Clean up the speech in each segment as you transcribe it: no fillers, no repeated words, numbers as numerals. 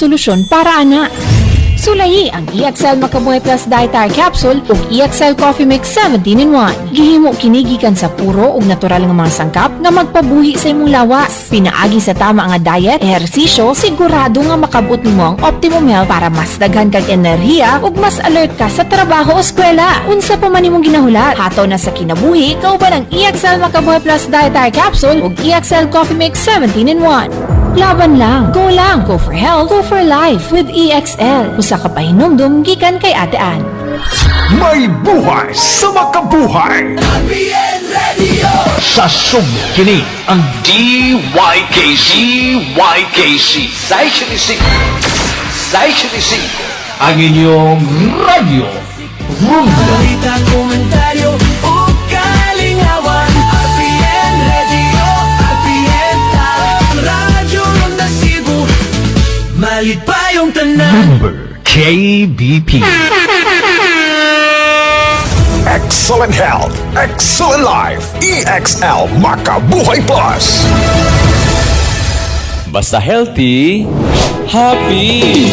solusyon para ana. Sulayi ang EXL Makabuhay Plus Dietary Capsule ug EXL Coffee Mix 17-in-1. Gihimo kini gikan sa puro ug natural nga mga sangkap nga magpabuhi sa imong lawas. Pinaagi sa tama nga diet, ehersisyo, sigurado nga makabot nimo ang optimum health para mas daghan kag enerhiya ug mas alert ka sa trabaho o eskwela. Unsa pa man imong ginahulat, hataw na sa kinabuhi kauban ang EXL Makabuhay Plus Dietary Capsule ug EXL Coffee Mix 17-in-1. Laban lang, go for health, go for life with EXL. Usa ka pahinumdum gikan kay Ate Ann. May buhay sa makabuhay! RPN Radio! Sa sumkini ang YKC 65 ang inyong radyo. Rumba! Balita, komentaryo o kalingawan. RPN Radio, RPN Tawag, Radyo Ronda Cebu. Malit pa yung tanan. Number KBP. Excellent health, excellent life. EXL Makabuhay Plus. Basta healthy, happy!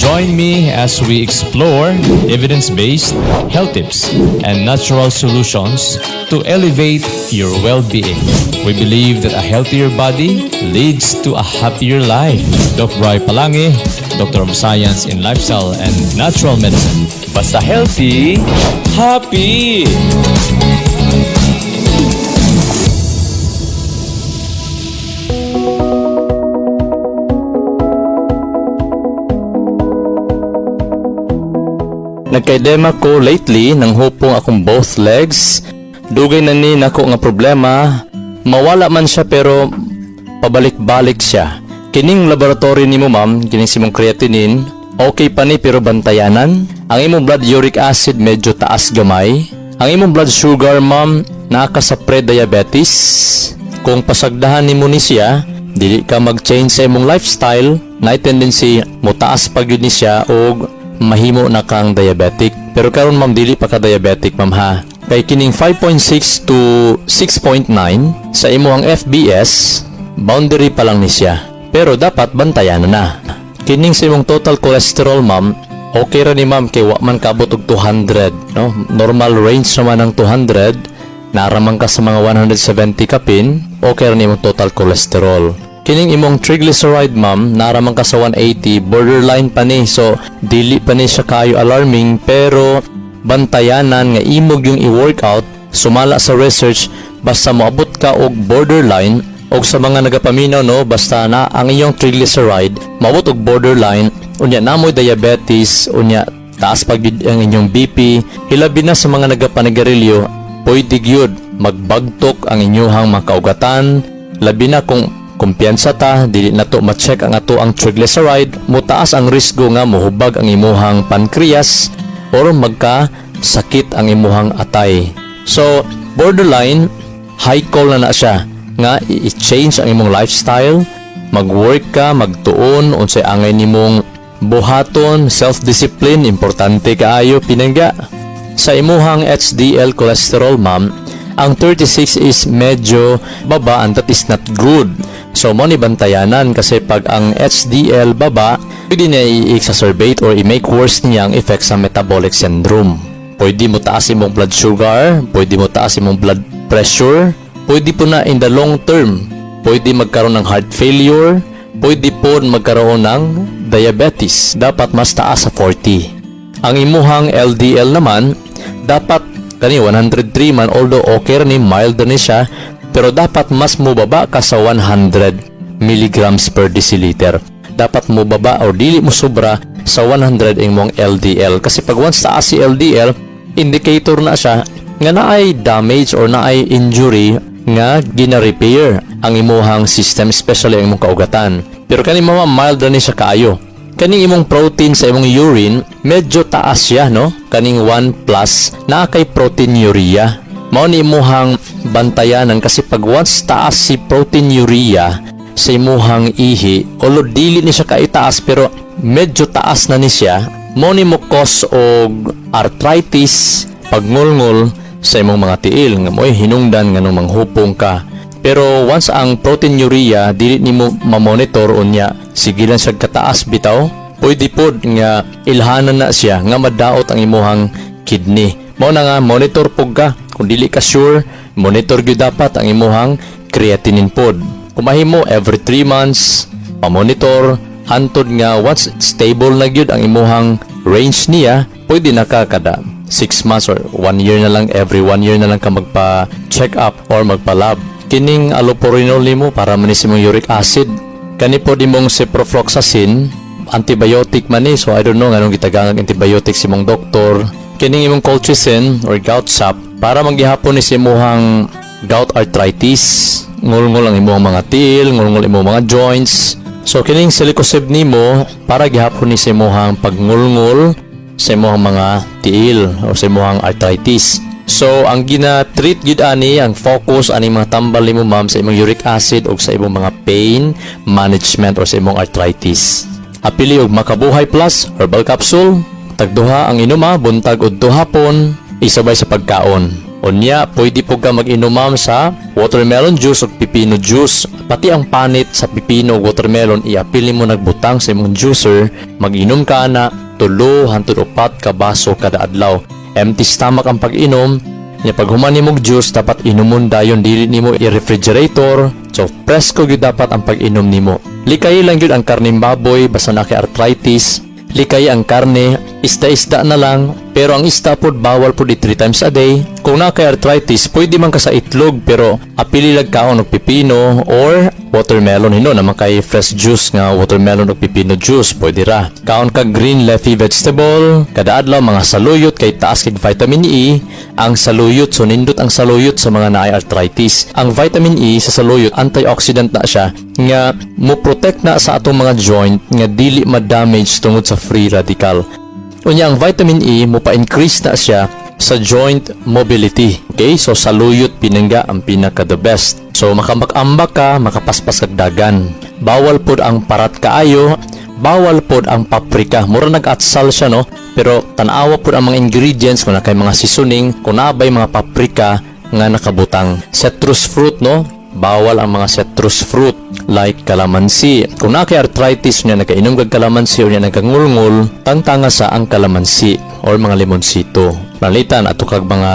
Join me as we explore evidence-based health tips and natural solutions to elevate your well-being. We believe that a healthier body leads to a happier life. Dr. Roy Palangi, Doctor of Science in Lifestyle and Natural Medicine. Basta healthy, happy! Nagkaidema ko lately nang hupong akong both legs. Dugay na ni nako nga problema. Mawala man siya pero pabalik-balik siya. Kining laboratory nimo ma'am, kining simong creatinine, okay pa ni pero bantayanan. Ang imong blood uric acid medyo taas gamay. Ang imong blood sugar ma'am, naka sa pre-diabetes. Kung pasagdahan nimo ni siya, dili ka mag-change sa imong lifestyle, na tendency mo taas pag yun ni siya o mahimo na kang diabetic. Pero karon ma'am dili pa ka diabetic ma'am ha. Kay kining 5.6 to 6.9 sa imong FBS, boundary pa lang ni siya. Pero dapat bantayan na. Kining sa imong total cholesterol ma'am, okay ra ni ma'am kay wa man kaabot og 200, no? Normal range naman ang 200. Naraman ka sa mga 170 kapin, okay ra ni imong total cholesterol. Kining imong triglyceride ma'am, naraman ka sa 180, borderline pa ni. So, dili pa ni siya kayo alarming, pero bantayanan nga imog yung i-workout, sumala sa research, basta moabot ka og borderline, og sa mga nagapaminaw no, basta na ang iyong triglyceride, moabot og borderline, unya namoy diabetes, unya taas pag ang inyong BP, hilabi na sa mga nagapanigarilyo, pwede gyud magbagtok ang inyong mga kaugatan, labi na kung kumpiyansa ta, dili na to ma-check ang ato ang triglyceride, mutaas ang risgo nga mohubag ang imuhang pancreas or magka-sakit ang imuhang atay. So, borderline, high call na siya nga i-change ang imong lifestyle, mag-work ka, magtuon, unsay angay nimong buhaton, self-discipline, importante kaayo pinangga. Sa imuhang HDL cholesterol ma'am, ang 36 is medyo baba and that is not good. So mo ni bantayanan kasi pag ang HDL baba, pwede na i-exacerbate or i-make worse niya ang effect sa metabolic syndrome. Pwede mo taas imong blood sugar, pwede mo taas imong blood pressure, pwede po na in the long term, pwede magkaroon ng heart failure, pwede po magkaroon ng diabetes. Dapat mas taas sa 40. Ang imuhang LDL naman, dapat kani 103 man, although okay rin, mild na siya, pero dapat mas mubaba ka sa 100 milligrams per deciliter. Dapat mubaba o dili mo sobra sa 100 imong LDL. Kasi pag once taas si LDL, indicator na siya nga naay damage or naay injury nga gina-repair ang imuhang system, especially ang imong kaugatan. Pero kani mama mild na siya kaayo. Kaning imong protein sa imong urine, medyo taas siya, no? Kaning 1+ na kay proteinuria. Mao ni imuhang bantayanan kasi pag once taas si proteinuria sa imuhang ihi, although dili ni siya kaitaas pero medyo taas na ni siya, mao ni mo cause og arthritis, pagngulngol sa imong mga tiil, nga mo'y hinungdan nga nung manghupong ka. Pero once ang proteinuria dili nimo ma-monitor unya sige lang siya kataas bitaw, pwede pod nga ilhanan na siya nga madaot ang imuhang kidney. Mao na nga monitor pug ka. Kung dili ka sure, monitor gyud dapat ang imuhang creatinine pod. Kung mahimo every 3 months pa-monitor hantod nga once stable na gyud ang imuhang range niya, pwede na ka kada 6 months or 1 year na lang, every 1 year na lang ka magpa-check up or magpa-lab. Kining allopurinol nimo para manis imong uric acid. Kani po dimong ciprofloxacin, antibiotic man ni, so I don't know nganong gitagangang antibiotic si mong doktor. Kining imong colchicine or gout sap para maghihapon ni si imuhang gout arthritis, ngulngol ang imong mga tiil, ngulngol imong mga joints. So kining silicosib nimo para gihapon ni si imuhang pagngulngol sa imuhang mga tiil o sa imuhang arthritis. So ang gina-treat gid ani, ang focus ani mga tambal nimo ma'am sa imong uric acid o sa imong mga pain management o sa imong arthritis. Apili og Makabuhay Plus Herbal Capsule, tagduha ang inuma buntag udto hapon, isabay sa pagkaon. Unya, pwede po ka mag-inom ma'am sa watermelon juice o pipino juice. Pati ang panit sa pipino o watermelon, iapili mo nagbutang sa imong juicer, mag-inom ka na 3 hangtod 4 ka baso kada adlaw. Empty stomach ang pag-inom. Nya pag human nimog juice, dapat inumon dayon, dili nimo i-refrigerator. So, presko gyud dapat ang pag-inom nimo. Likay lang gyud ang karning baboy basta na kay arthritis. Likay ang karne, isda-isda na lang, pero ang isda pod bawal pod 3 times a day. Kung na kay arthritis, pwede man ka sa itlog, pero apili lang kaon og pipino or watermelon. Hino naman kay fresh juice nga watermelon o pipino juice, pwede ra. Kaon ka green leafy vegetable, kada adlaw mga saluyot kay taas kay vitamin E. Ang saluyot, so nindot ang saluyot sa mga naay arthritis. Ang vitamin E sa saluyot, antioxidant na siya, nga mo protect na sa atong mga joint nga dili ma-damage tungod sa free radical. Unya ang vitamin E mo pa-increase na siya sa joint mobility. Okay, so saluyot pinangga ang pinaka the best. So makamak-ambak ka, makapaspas kag dagan. Bawal pod ang parat kaayo, bawal pod ang paprika. Mura nag-atsal siya no, pero tan-awa pod ang mga ingredients kung na kay mga seasoning, kung nabay mga paprika nga nakabutang. Citrus fruit no, bawal ang mga citrus fruit like kalamansi. Kung na kay arthritis niya nakainom kag kalamansi o niya nagkangulngol, tangtanga sa ang kalamansi or mga limonsito. Nalitan ato kag mga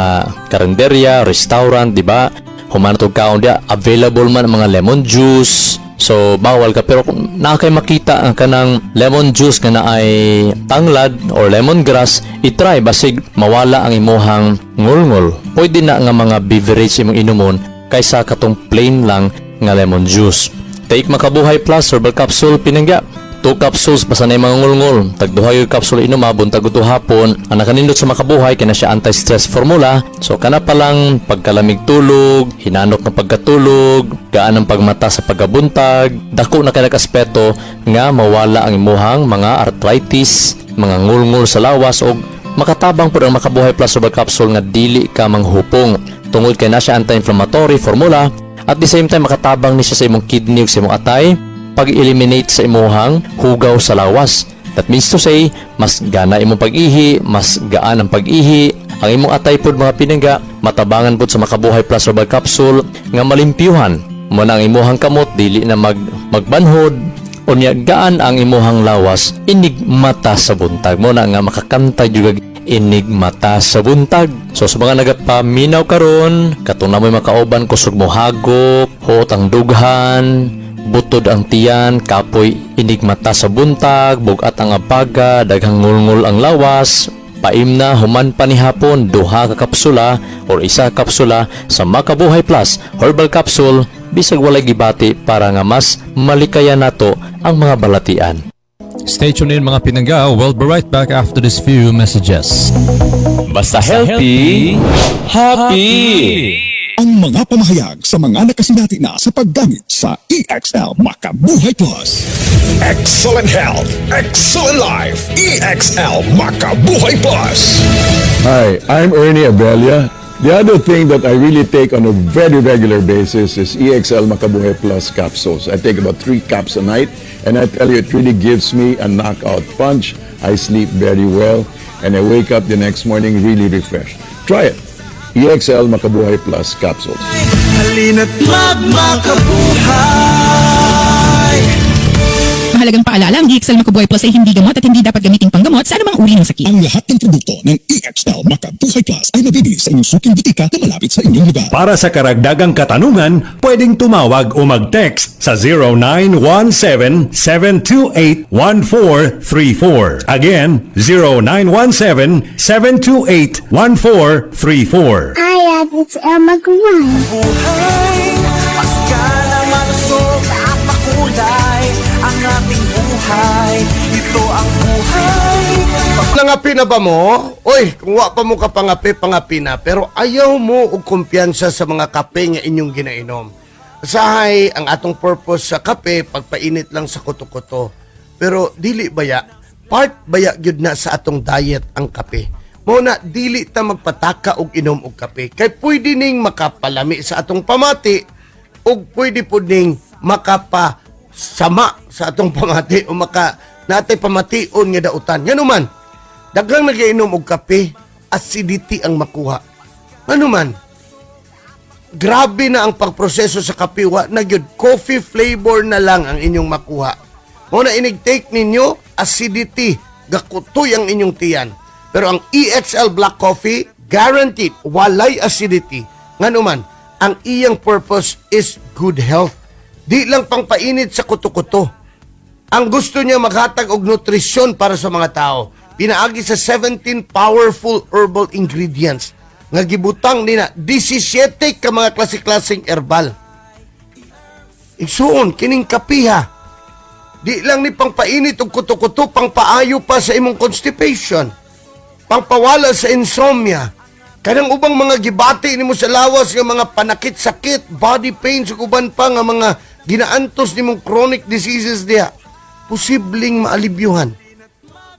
karinderya, restaurant, di ba? Human to kaon dia available man ang mga lemon juice. So bawal ka, pero kung nakay makita ang kanang lemon juice nga naay tanglad or lemongrass, i-try basig mawala ang imuhang ngulngol. Pwede na nga mga beverage imong inumon kaysa katong plain lang nga lemon juice. Take Makabuhay Plus Herbal Capsule pinangga. 2 capsules basta na mga ngulngol. Tagduha yung capsule inuma buntag uto hapon. Ang nakanindot sa Makabuhay kaya siya anti-stress formula. So kana pa lang pagkalamig tulog, hinanok ng pagkatulog, gaan ang pagmata sa pagkabuntag, dako na kay aspeto nga mawala ang imuhang mga arthritis, mga ngulngol sa lawas o makatabang po ang Makabuhay Plus Herbal Capsule nga dili ka manghupong. Tungod kay na siya anti-inflammatory formula at the same time makatabang ni siya sa imong kidney ug sa imong atay pag-eliminate sa imuhang hugaw sa lawas. That means to say, mas gana imong pag-ihi, mas gaan ang pag-ihi. Ang imong atay pod mga pinangga, matabangan pod sa Makabuhay Plus Herbal Capsule nga malimpyuhan. Mo na ang imuhang kamot dili na magbanhod. Unya gaan ang imuhang lawas, inigmata sa buntag. Mo na nga makakanta jud inigmata sa buntag. So sa mga nagapaminaw karon, katong na mo'y makauban kusog mo hagop, hot ang dughan, butod ang tiyan, kapoy inigmata sa buntag, bugat ang abaga, daghang ngulngol ang lawas, paim na human pa ni hapon, 2 ka kapsula or 1 kapsula sa Makabuhay Plus Herbal Capsule, bisag walay gibati para nga mas malikayan nato ang mga balatian. Stay tuned in mga pinangga. We'll be right back after these few messages. Basta healthy, happy! Ang mga pamahayag sa mga nakasinati na sa paggamit sa EXL Makabuhay Plus. Excellent health, excellent life. EXL Makabuhay Plus. Hi, I'm Ernie Abelia. The other thing that I really take on a very regular basis is EXL Makabuhay Plus capsules. I take about 3 caps a night, and I tell you, it really gives me a knockout punch. I sleep very well, and I wake up the next morning really refreshed. Try it. EXL Makabuhay Plus capsules. Halina't magmakabuhay. Mahalagang paalala, ang EXL Makabuhay Plus ay hindi gamot at hindi dapat gamiting panggamot sa anumang uri ng sakit. Ang lahat ng produkto ng EXL Makabuhay Plus ay nabibili sa inyong suking butika na malapit sa inyong lugar. Para sa karagdagang katanungan, pwedeng tumawag o mag-text sa 0917-728-1434. Again, 0917-728-1434. Hi, it's Elma Guay. Buhay, masigala, malusog at makulay. Ang ating buhay, ito ang buhay. Nangapi na ba mo? Oy, kung wa pa mo ka pangapi na. Pero ayaw mo og kumpiyansa sa mga kape nga inyong ginainom. Usahay, ang atong purpose sa kape, pagpainit lang sa kuto-kuto. Pero dili baya, part baya gyud na sa atong diet ang kape. Mo na dili ta magpataka og inom og kape. Kay pwede ning makapalami sa atong pamati ug pwede pud ning makapasama sa atong pamati o natay pamation nga dautan. Ngano man, daghang nagiinom og kape, acidity ang makuha. Ano man, grabe na ang pagproseso sa kape, wa na gyud coffee flavor na lang ang inyong makuha. Mo na inig-take ninyo, acidity, gakutoy ang inyong tiyan. Pero ang EXL Black Coffee, guaranteed, walay acidity. Ngano man, ang iyang purpose is good health. Di lang pang painit sa kuto-kuto. Ang gusto niya maghatag og nutrisyon para sa mga tao. Pinaagi sa 17 powerful herbal ingredients nga gibutang nina 17 ka mga klase-klaseng herbal. Igsuon kining kapiha. Di lang ni pangpainit og kuto-kuto, pangpaayo pa sa imong constipation. Pangpawala sa insomnia. Kanang ubang mga gibati nimo sa lawas nga mga panakit-sakit, body pains ug uban pa nga mga ginaantos nimong chronic diseases diha, posibleng maalibyuhan.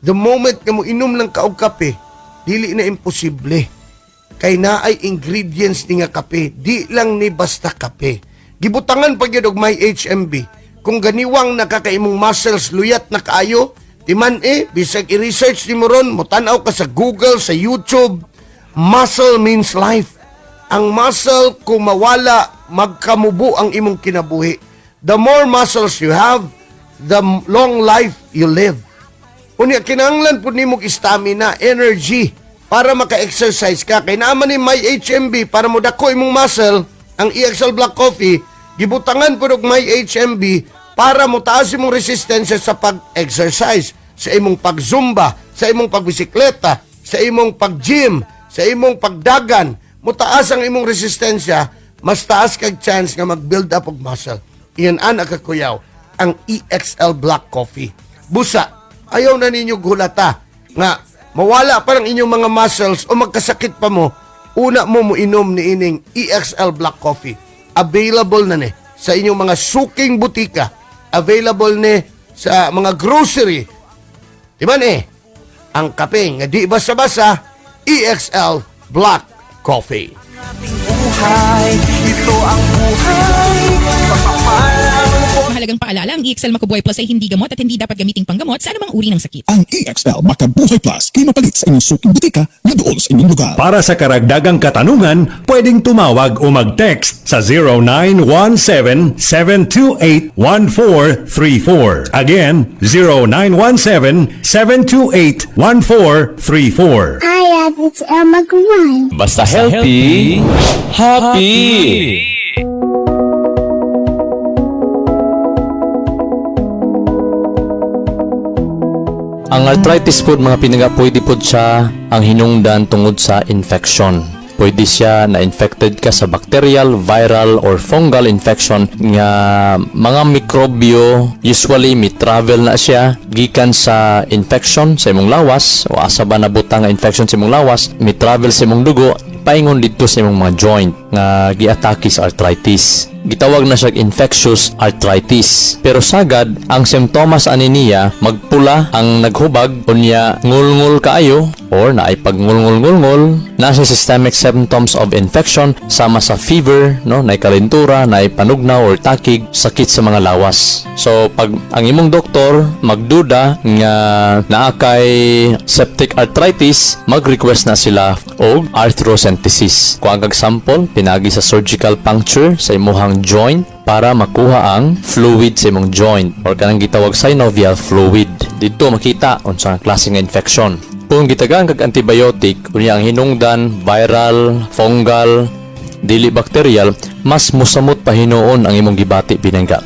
The moment nga mo inom lang ka og kape, dili na imposible. Kay naay ingredients ni nga kape, di lang ni basta kape. Gibutangan pa gyud og may HMB. Kung ganiwang nakakaimong muscles luyat na kaayo, timan bisag i-research nimo ron, mo-tan-aw ka sa Google, sa YouTube. Muscle means life. Ang muscle kung mawala, magkamubo ang imong kinabuhi. The more muscles you have, the long life you live. Unya kinahanglan pud nimo stamina, energy para maka-exercise ka. Kay naman ni may HMB para mo dako imong muscle, ang EXL Black Coffee gibutangan pud og may HMB para mo taas imong resistensya sa pag-exercise, sa imong pag-zumba, sa imong pagbisikleta, sa imong pag-gym, sa imong pagdagan. Mo taas ang imong resistensya, mas taas kag chance nga mag-build up og muscle. Iyan ana kakuyaw ang EXL Black Coffee. Busa, ayaw na ninyo gulata nga mawala pa ng inyong mga muscles o magkasakit pa mo, una mo inom ni ining EXL Black Coffee. Available na ni sa inyong mga suking butika. Available ni sa mga grocery. Diba ang kape nga di basa-basa, EXL Black Coffee. Buhay, ito ang buhay. Mahalagang paalala, ang EXL Makabuhay Plus ay hindi gamot at hindi dapat gamiting panggamot sa anumang uri ng sakit. Ang EXL Makabuhay Plus ay mapalit sa inyong suking butika na doon sa inyong lugar. Para sa karagdagang katanungan, pwedeng tumawag o mag-text sa 0917-728-1434. Again, 0917-728-1434. Hi, it's Elma Guay. Basta healthy, happy! Ang arthritis po mga pinaga, pwede po siya ang hinungdan tungod sa infection. Pwede siya na infected ka sa bacterial, viral, or fungal infection nga mga mikrobyo. Usually, may travel na siya gikan sa infection sa imong lawas o asa ba nabutang nga infection sa imong lawas, may travel sa imong dugo, paingon dito sa imong mga joint nga giatake sa arthritis. Gitawag na siya infectious arthritis. Pero sagad, ang simptomas ani niya, magpula ang naghubag, unya ngul-ngul kaayo, or naay pagngulngul-ngulngul, nasa systemic symptoms of infection sama sa fever, no, naay kalentura, naay panugnaw or takig, sakit sa mga lawas. So pag ang imong doktor magduda nga naa kay septic arthritis, mag-request na sila og arthrocentesis. Kung ang sample pinagi sa surgical puncture sa imong joint para makuha ang fluid sa imong joint or kanang gitawag synovial fluid. Dito makita unsang klase nga infection. Kung gitagaan kag antibiotic, unya ang hinungdan viral, fungal, dili bacterial, mas musamot pa hinuon ang imong gibati pinangga.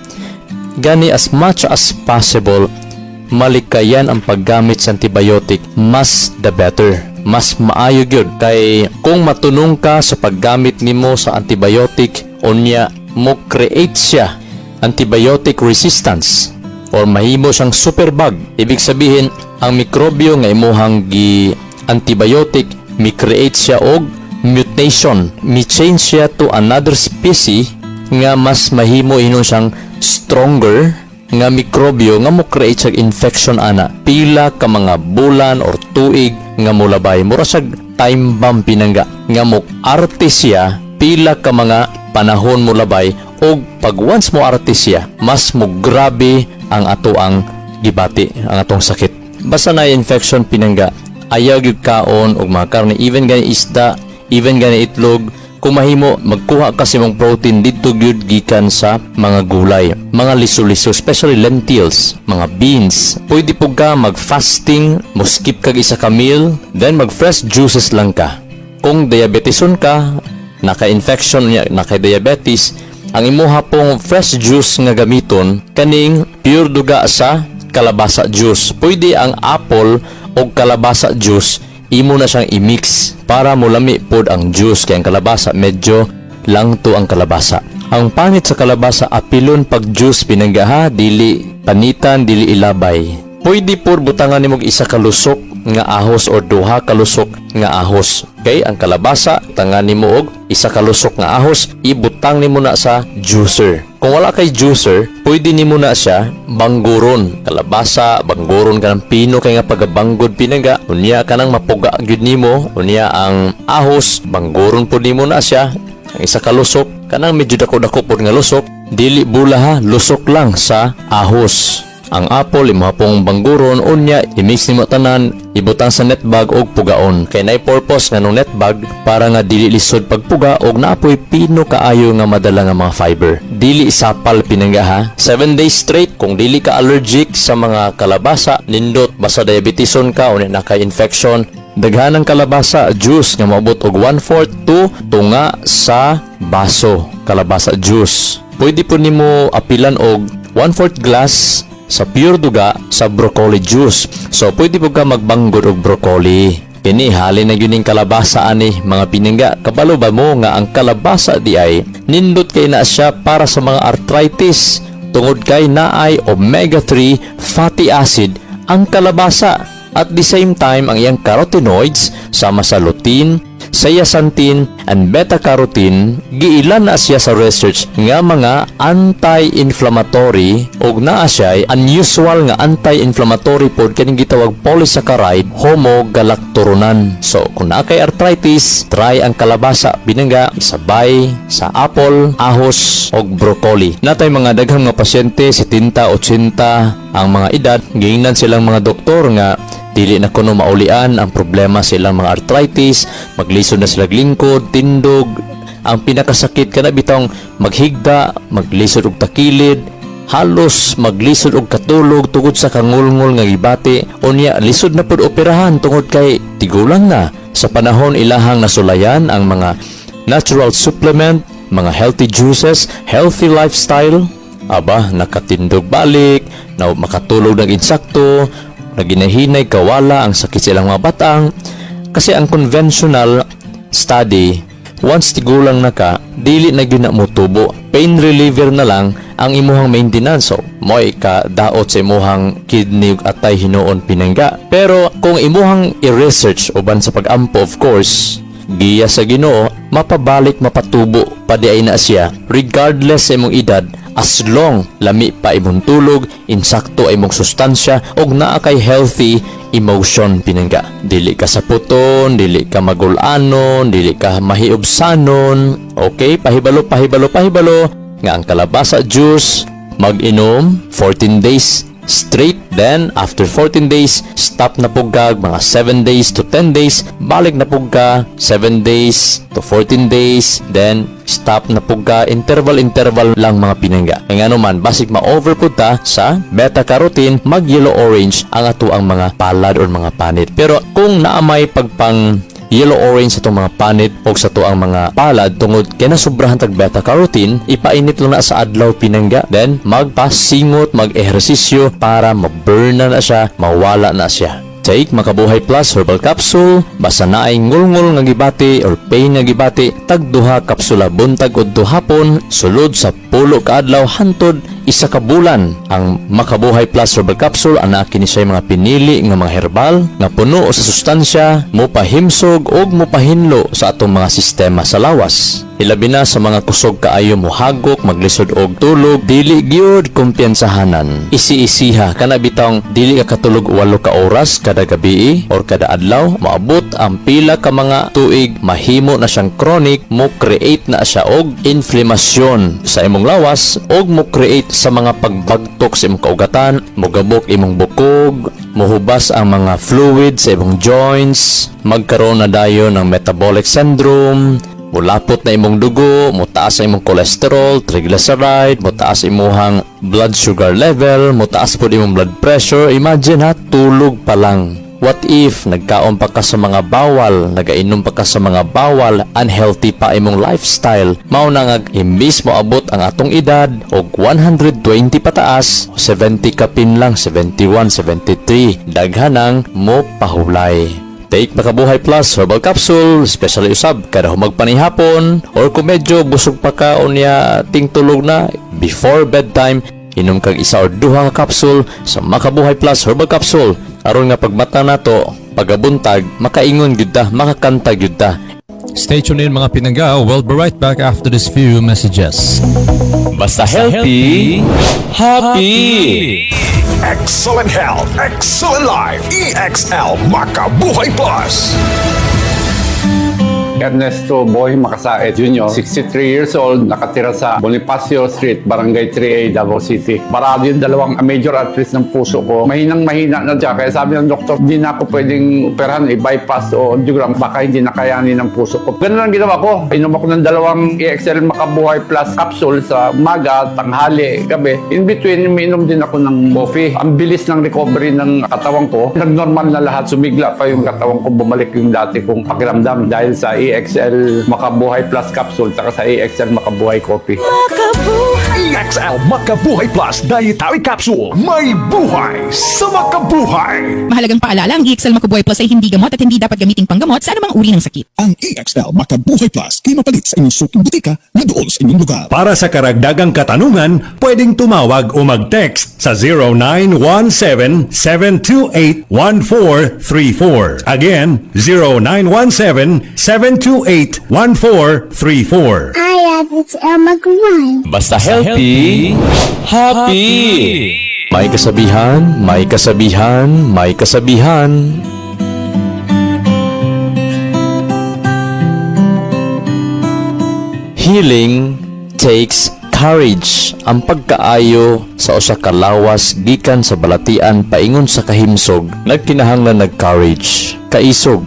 Gani as much as possible, malikayan ang paggamit sa antibiotic, mas the better. Mas maayo gyud kay kung matunong ka sa paggamit nimo sa antibiotic, unya mo create siya antibiotic resistance or mahimo siyang superbug. Ibig sabihin, ang mikrobyo nga imuhang antibiotic, mi-create siya og mutation. Mi-change siya to another species nga mas mahimo inon siyang stronger nga mikrobyo nga mo create siya infection ana. Pila ka mga bulan or tuig nga mulabay. Mura siya time bomb pinangga nga mo arte siya pila ka mga panahon mo labay o pag once mo artist siya, mas mo grabe ang ato ang gibati, ang atong sakit. Basta na infection pinangga, ayaw gyud kaon og mga karne, even gani isda, even gani itlog, kung mahimo magkuha ka sa imong protein dito gyud gikan sa mga gulay, mga liso-liso, especially lentils, mga beans. Pwede po ka mag-fasting, mo skip kag isa ka meal, then mag-fresh juices lang ka. Kung diabeteson ka, naka-infection niya, naka-diabetes, ang imuha pong fresh juice nga gamiton, kaning pure duga sa kalabasa juice. Pwede ang apple o kalabasa juice, imo na siyang i-mix para mulami pod ang juice, kaya ang kalabasa medyo lang to ang kalabasa. Ang pangit sa kalabasa, apilon pag juice pinanggaha, dili panitan, dili ilabay. Pwede pod butangan nimo isa ka lusok nga ahos or duha ka lusok nga ahos. Okay, ang kalabasa tangan nimo og isa ka lusok nga ahos, ibutang nimo na sa juicer. Kung wala kay juicer, pwede nimo na siya bangguron. Kalabasa, bangguron ka ng pino kay nga pagabanggod pinangga, unya kanang mapuga gyud nimo, unya ang ahos bangguron pod nimo na siya. Ang isa ka lusok kanang medyo dako-dako pod nga lusok, dili bulaha, lusok lang sa ahos. Ang apple imo pong bangguron, unya i-mix nimo tanan, ibutang sa netbag og pugaon. Kay nay purpose nga nung netbag para nga dili lisod pagpuga og naapoy pino kaayo nga madala nga mga fiber. Dili sapal pinangga ha. 7 days straight kung dili ka allergic sa mga kalabasa, nindot basta diabeteson ka o naka-infection, daghanang kalabasa juice nga maabot og 1/4 to tunga sa baso kalabasa juice. Pwede po nimo apilan og 1/4 glass sa pure duga sa broccoli juice. So pwede po ka magbanggod og broccoli. Kini halin na gyud ning kalabasa ani mga piningga. Kabalo ba mo nga ang kalabasa di ay nindot kay na siya para sa mga arthritis tungod kay naay omega-3 fatty acid ang kalabasa. At the same time ang iyang carotenoids sama sa lutein, zeaxanthin, and beta-carotene, giilan na siya sa research nga mga anti-inflammatory o naa siya unusual nga anti-inflammatory pod kaning gitawag polysaccharide homogalacturonan. So kung naa kay arthritis, try ang kalabasa binangga isabay sa apple, ahos og broccoli. Natay mga daghang mga pasyente 70-80 ang mga edad, giingnan silang mga doktor nga dili na kuno maulian ang problema sa ilang mga arthritis, maglisod na sila lingkod, tindog. Ang pinakasakit kana bitong maghigda, maglisod og takilid, halos maglisod og katulog tungod sa kangulngol nga gibati. Unya lisod na pud operahan tungod kay tigulang na. Sa panahon ilahang nasulayan ang mga natural supplement, mga healthy juices, healthy lifestyle, aba nakatindog balik, na makatulog ng insakto, naginahinay kawala ang sakit sa ilang mga batang. Kasi ang conventional study, once tigulang na ka, dili na gyud na mo tubo. Pain reliever na lang ang imuhang maintenance. So mo'y ka-daot sa imuhang kidney atay hinuon pinangga. Pero kung imuhang i-research uban sa pag-ampo, of course, giya sa Ginoo, mapabalik mapatubo padiay na siya regardless sa imong edad as long lami pa imong tulog, insakto imong sustansya ug naa kay healthy emotion pinangga. Dili ka saputon, dili ka magulanon, dili ka mahiubsanon. Okay, pahibalo nga ang kalabasa juice mag-inom 14 days straight, then after 14 days stop na pugkag, mga 7 days to 10 days balik na pugka, 7 days to 14 days, then stop na pugka, interval lang mga pinangga. Kaya nga naman, basig ma-overput ta sa beta-carotene, mag-yellow orange ang ato ang mga palad or mga panit. Pero kung naamay pagpang yellow orange sa itong mga panit o sa ito ang mga palad tungod kaya nasubrahan tag beta-carotene, ipainit lang na sa adlaw pinangga, then magpasingot, mag-ehersisyo para ma-burn na siya, mawala na siya. Take Makabuhay Plus Herbal Capsule, basta naay ngulngul nga gibati or pain nga gibati, tag duha kapsula buntag o duhapon, sulod sa pulo ka adlaw hantod isa ka bulan. Ang Makabuhay Plus Herbal Capsule ana kini siya mga pinili nga mga herbal nga puno sa sustansya, mopahimsog og mopahinlo sa atong mga sistema sa lawas. Ilabi na sa mga kusog kaayo mohagok, maglisod og tulog, dili gyud kumpiyansahanan. Isi-isiha kana bitawng dili ka katulog 8 ka oras kada gabi or kada adlaw, maabot ang pila ka mga tuig, mahimo na siyang chronic, mo create na siya og inflammation sa imong lawas og mo create sa mga pagbagtok sa imong kaugatan, mogabok imong bukog, mohubas ang mga fluid sa imong joints, magkaroon na dayon ng metabolic syndrome, mulapot na imong dugo, mutaas ang imong cholesterol, triglyceride, mutaas imong blood sugar level, mutaas po imong blood pressure. Imagine ha, tulog pa lang. What if nagkaon pa ka sa mga bawal, nagainom pa ka sa mga bawal, unhealthy pa imong lifestyle, mao na nga imbis mo abot ang atong edad og 120 pataas, 70 kapin lang, 71, 73, daghanang mo pahulay. Take Makabuhay Plus Herbal Capsule, especially usab kada humag panihapon or kung medyo busog pa ka o niya ting tulog na, before bedtime, inom kag isa or duha nga capsule sa Makabuhay Plus Herbal Capsule. Aron nga pagmata nato, pagabuntag, makaingon gyud ta, makakanta gyud ta. Stay tuned in mga pinangga. We'll be right back after these few messages. Basta healthy, happy! Excellent health, excellent life. EXL Makabuhay Plus. Ernesto Boy Macasaet Jr., 63 years old, nakatira sa Bonifacio Street, Barangay 3A, Davao City. Marami yung dalawang major arteries ng puso ko. Mahinang-mahina na siya. Kaya sabi ng doktor, hindi na ako pwedeng operahan, i-bypass o angiogram. Baka hindi nakayanin ng puso ko. Ganun ang ginawa ko. Inom ako ng dalawang EXL Makabuhay Plus capsule sa umaga, tanghali, gabi. In between, umiinom din ako ng coffee. Ang bilis ng recovery ng katawan ko. Nag-normal na lahat. Sumigla pa yung katawan ko. Bumalik yung dati kong pakiramdam dahil sa EXL Makabuhay Plus Capsule saka sa EXL Makabuhay Coffee. EXL Makabuhay Plus Dietary Capsule. May buhay sa makabuhay. Mahalagang paalala, ang EXL Makabuhay Plus ay hindi gamot at hindi dapat gamiting panggamot sa anumang uri ng sakit. Ang EXL Makabuhay Plus ay mapalit sa inyong suking butika na doon sa inyong lugar. Para sa karagdagang katanungan, pwedeng tumawag o mag-text sa 0917-728-1434. Again, 0917-728-1434. I love EXL Makabuhay. Basta healthy, happy! May kasabihan, may kasabihan, may kasabihan. Healing takes courage. Ang pagkaayo sa usa ka lawas gikan sa balatian paingon sa kahimsog, nagkinahanglan nag-courage. Kaisog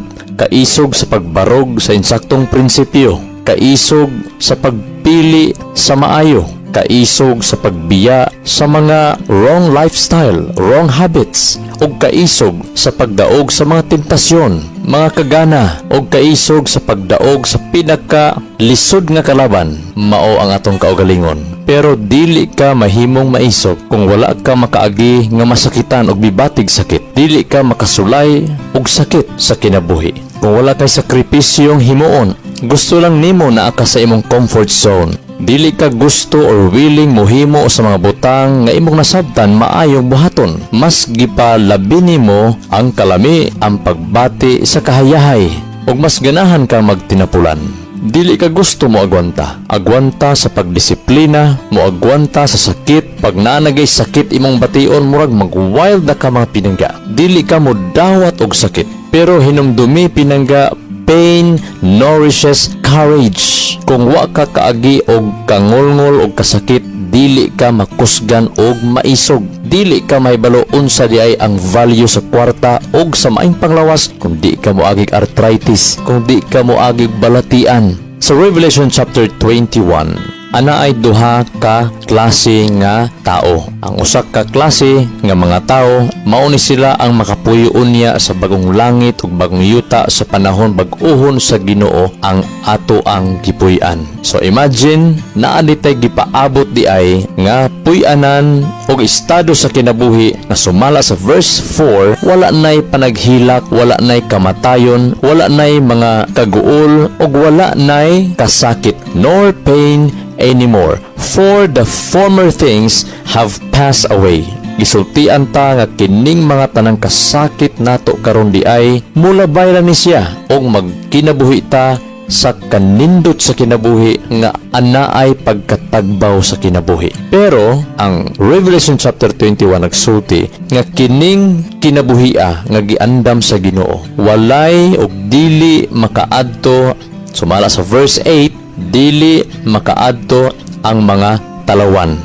sa pagbarog sa insaktong prinsipyo, kaisog sa pagpili sa maayo, kaisog sa pagbiya sa mga wrong lifestyle, wrong habits, ug kaisog sa pagdaog sa mga tentasyon, mga kagana, ug kaisog sa pagdaog sa pinaka lisod nga kalaban, mao ang atong kaugalingon. Pero dili ka mahimong maisog kung wala ka makaagi nga masakitan og bibatig sakit. Dili ka makasulay og sakit sa kinabuhi kung wala kay sakripisyong himuon. Gusto lang nimo naa ka sa imong comfort zone. Dili ka gusto or willing mohimo sa mga butang nga imong nasabtan maayong buhaton. Mas gipalabi nimo ang kalami, ang pagbati sa kahayahay, ug mas ganahan ka magtinapulan. Dili ka gusto mo agwanta. Agwanta sa pagdisiplina, mo agwanta sa sakit. Pag nanagay sakit imong bation, murag mag-wild na ka mga pinangga. Dili ka mo dawat og sakit. Pero hinumdumi pinangga, pain nourishes courage. Kung wa ka kaagi og kangolngol og kasakit, dili ka makusgan og maisog. Dili ka mahibalo unsa di ay ang value sa kwarta og sa maing panglawas kung di ka moagig arthritis, kung di ka moagig balatian. Sa Revelation chapter 21, ana ay duha ka klase nga tao. Ang usa ka klase nga mga tao, mao ni sila ang makapuyo niya sa bagong langit ug bagong yuta sa panahon bag-ohon sa Ginoo ang ato ang gipuy-an. So imagine, naa ditay gipaabot di ay nga puy-anan og estado sa kinabuhi nga sumala sa verse 4, wala nay panaghilak, wala nay kamatayon, wala nay mga kaguol ug wala nay kasakit nor pain anymore, for the former things have passed away. Gisultian ta nga kining mga tanang kasakit nato karon di ay mulabay lang ni siya og magkinabuhi ta sa kanindot sa kinabuhi nga ana ay pagkatagbaw sa kinabuhi. Pero ang Revelation chapter 21 nagsulti nga kining kinabuhia nga giandam sa Ginoo walay og dili makaadto. Sumala sa verse 8, dili makaadto ang mga talawan.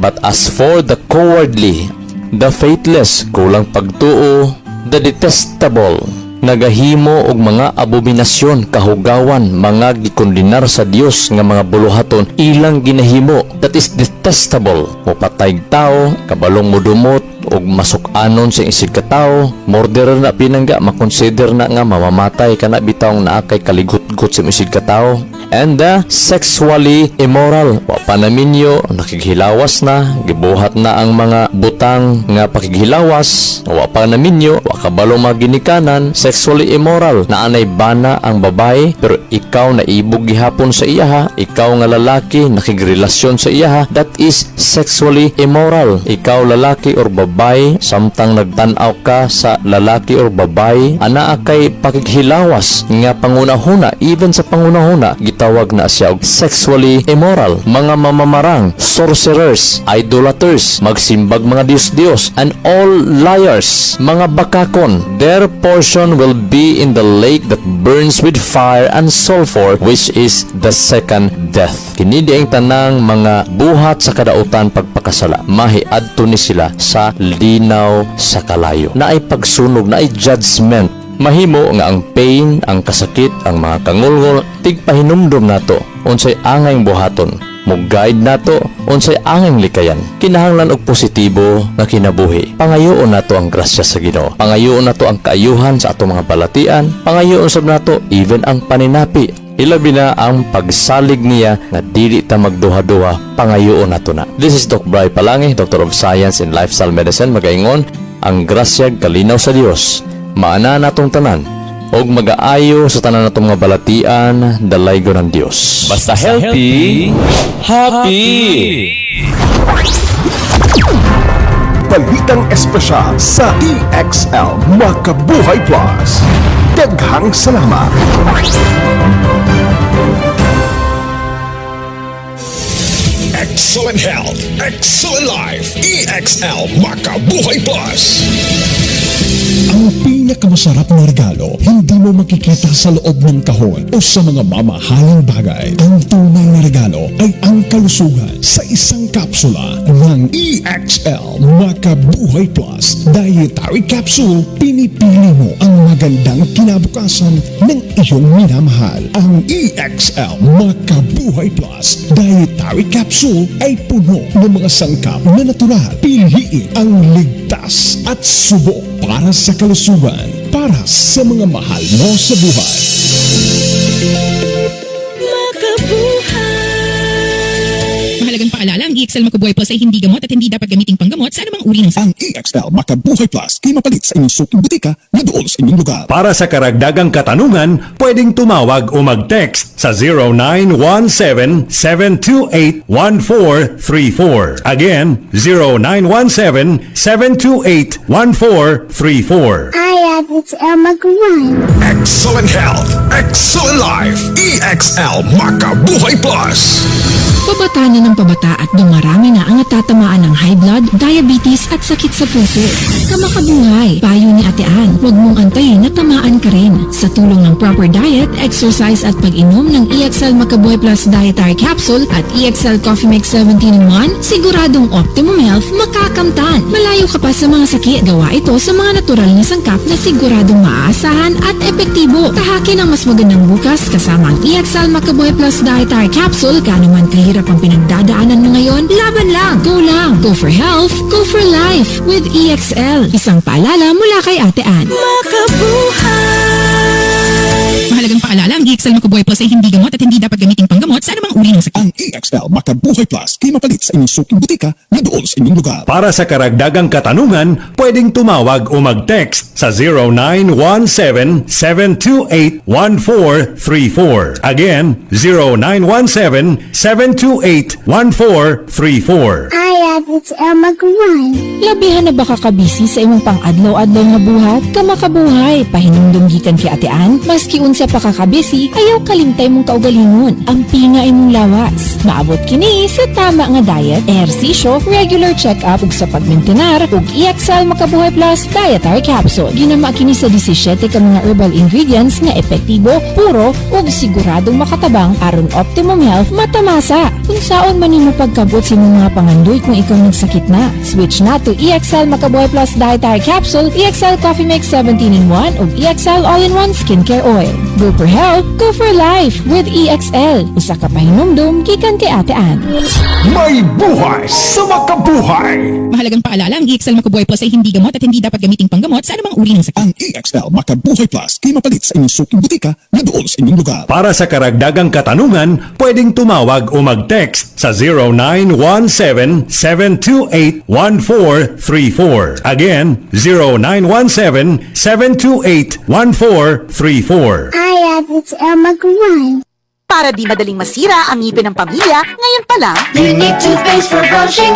But as for the cowardly, the faithless, kulang pagtuo, the detestable, nagahimo og mga abominasyon, kahugawan, mga gikondenar sa Dios nga mga buluhaton, ilang ginahimo, that is detestable. Mopatay tao, kabalong modumot, og masuk-anon sa isig ka tao, murderer na pinangga, makonsider na nga mamamatay ka na bitawng naa kay kaligut-gut sa isig ka tao. And the sexually immoral, wa pa naminyo, nakighilawas na, gibuhat na ang mga butang nga pakighilawas, wa pa naminyo, wa kabalo maginikanan, sexually immoral, naanay bana ang babae, pero ikaw na ibog gihapon sa iyaha, ikaw nga lalaki, nakigrelasyon sa iyaha, that is sexually immoral. Ikaw lalaki or babae, samtang nagtanaw ka sa lalaki or babae, anaa kay pakighilawas nga pangunahuna, even sa pangunahuna, gitawag na siya og sexually immoral. Mga mamamarang, sorcerers, idolaters, magsimbag mga Diyos-Diyos, and all liars, mga bakakon, their portion will be in the lake that burns with fire and sulfur, which is the second death. Kini ang tanang mga buhat sa kadautan pagpakasala, mahiadto ni sila sa linaw sa kalayo. Naay pagsunog, naay judgment. Mahimo nga ang pain, ang kasakit, ang mga kangulngol, tigpahinumdom nato unsay angay buhaton, mo-guide nato unsay angay likayan. Kinahanglan og positibo nga kinabuhi. Pangayoon nato ang grasya sa Ginoo. Pangayoon nato ang kaayuhan sa atong mga balatian. Pangayoon sab nato even ang paninapi. Ilabi na ang pagsalig niya nga dili ta magduha-duha, pangayoon nato na. This is Doc Bry Palangi, Doctor of Science in Lifestyle Medicine. Magaingon, ang grasya kalinaw sa Dios. Maana natong tanan og mag-aayo sa tanan natong mga balatian, dalaygo ng Dios. Basta healthy, happy. Balitang espesyal sa EXL Makabuhay Plus. Daghang salamat. Excellent health, excellent life. EXL Makabuhay Plus. Ang pinakamasarap na regalo, hindi mo makikita sa loob ng kahon o sa mga mamahaling bagay. Ang tunay na regalo ay ang kalusugan sa isang kapsula ng EXL Makabuhay Plus Dietary Capsule. Pinipili mo ang magandang kinabukasan ng iyong minamahal. Ang EXL Makabuhay Plus Dietary Capsule ay puno ng mga sangkap na natural. Piliin ang ligtas at subok para sa kalusugan, para sa mga mahal mo sa buhay. Mahalagang paalala, ang EXL Makabuhay Plus ay hindi gamot at hindi dapat gamiting panggamot sa anumang uri ng sakit. Ang EXL Makabuhay Plus ay mapalit sa inyong suking butika na doon sa inyong lugar. Para sa karagdagang katanungan, pwedeng tumawag o mag-text sa 0917-728-1434. Again, 0917-728-1434. EXL Makabuhay. Excellent health, excellent life. EXL Makabuhay Plus. Pabata na ng pabata at dumarami na ang natatamaan ng high blood, diabetes at sakit sa puso. Kamakabuhay, payo ni Ate Ann, huwag mong antayin na tamaan ka rin. Sa tulong ng proper diet, exercise at pag-inom ng EXL Makabuhay Plus Dietary Capsule at EXL Coffee Mix 17-in-1, siguradong optimum health makakamtan. Malayo ka pa sa mga sakit. Gawa ito sa mga natural na sangkap na siguradong maaasahan at epektibo. Tahakin ang mas magandang bukas kasama ang EXL Makabuhay Plus Dietary Capsule. Kano man kahirap ang pinagdadaanan mo ngayon, laban lang, go lang. Go for health, go for life with EXL. Isang paalala mula kay Ate Ann. Mahalagang paalala, ang EXL Makabuhay Plus ay hindi gamot at hindi dapat gamiting panggamot sa anumang uri ng sakit. Ang EXL Makabuhay Plus ay mapalit sa inyong suking butika na doon sa inyong lugar. Para sa karagdagang katanungan, pwedeng tumawag o mag-text sa 0917-728-1434. Again, 0917-728-1434. EXL Makabuhay. Labihan na baka kabisi sa imong pang-adlaw-adlaw nga buhat? Kamakabuhay, pahinumdum gikan kay Ate Ann, maski unsa pa kakabisi, ayaw kalimtay mong kaugalingon. Ang pinga imong lawas. Maabot kini sa tama nga diet, ehersisyo, regular check-up ug sa pagmentenar ug EXL Makabuhay Plus Dietary Capsule. Ginama kini sa 17 ka mga herbal ingredients nga epektibo, puro ug siguradong makatabang aron optimum health matamasa. Kung saon man nimo pagkabot sa imong mga pangandoy kung ikaw nagsakit na, switch na to EXL Makabuhay Plus Dietary Capsule, EXL Coffee Mix 17-in-1 ug EXL All-in-One Skincare Oil. Go for health, go for life with EXL. Isa ka pahinumdum gikan kay Ate Ann. May buhay sa makabuhay. Mahalagang paalala, ang EXL Makabuhay Plus ay hindi gamot at hindi dapat gamiting panggamot sa anumang uri ng sakit. Ang EXL Makabuhay Plus ay mapalit sa inyong suking butika na doon sa inyong lugar. Para sa karagdagang katanungan, pwedeng tumawag o mag-text sa 0917-728-1434. Again, 0917-728-1434. EXL Makabuhay. Para di madaling masira ang ngipin ng pamilya, ngayon pa lang, Unique toothpaste for brushing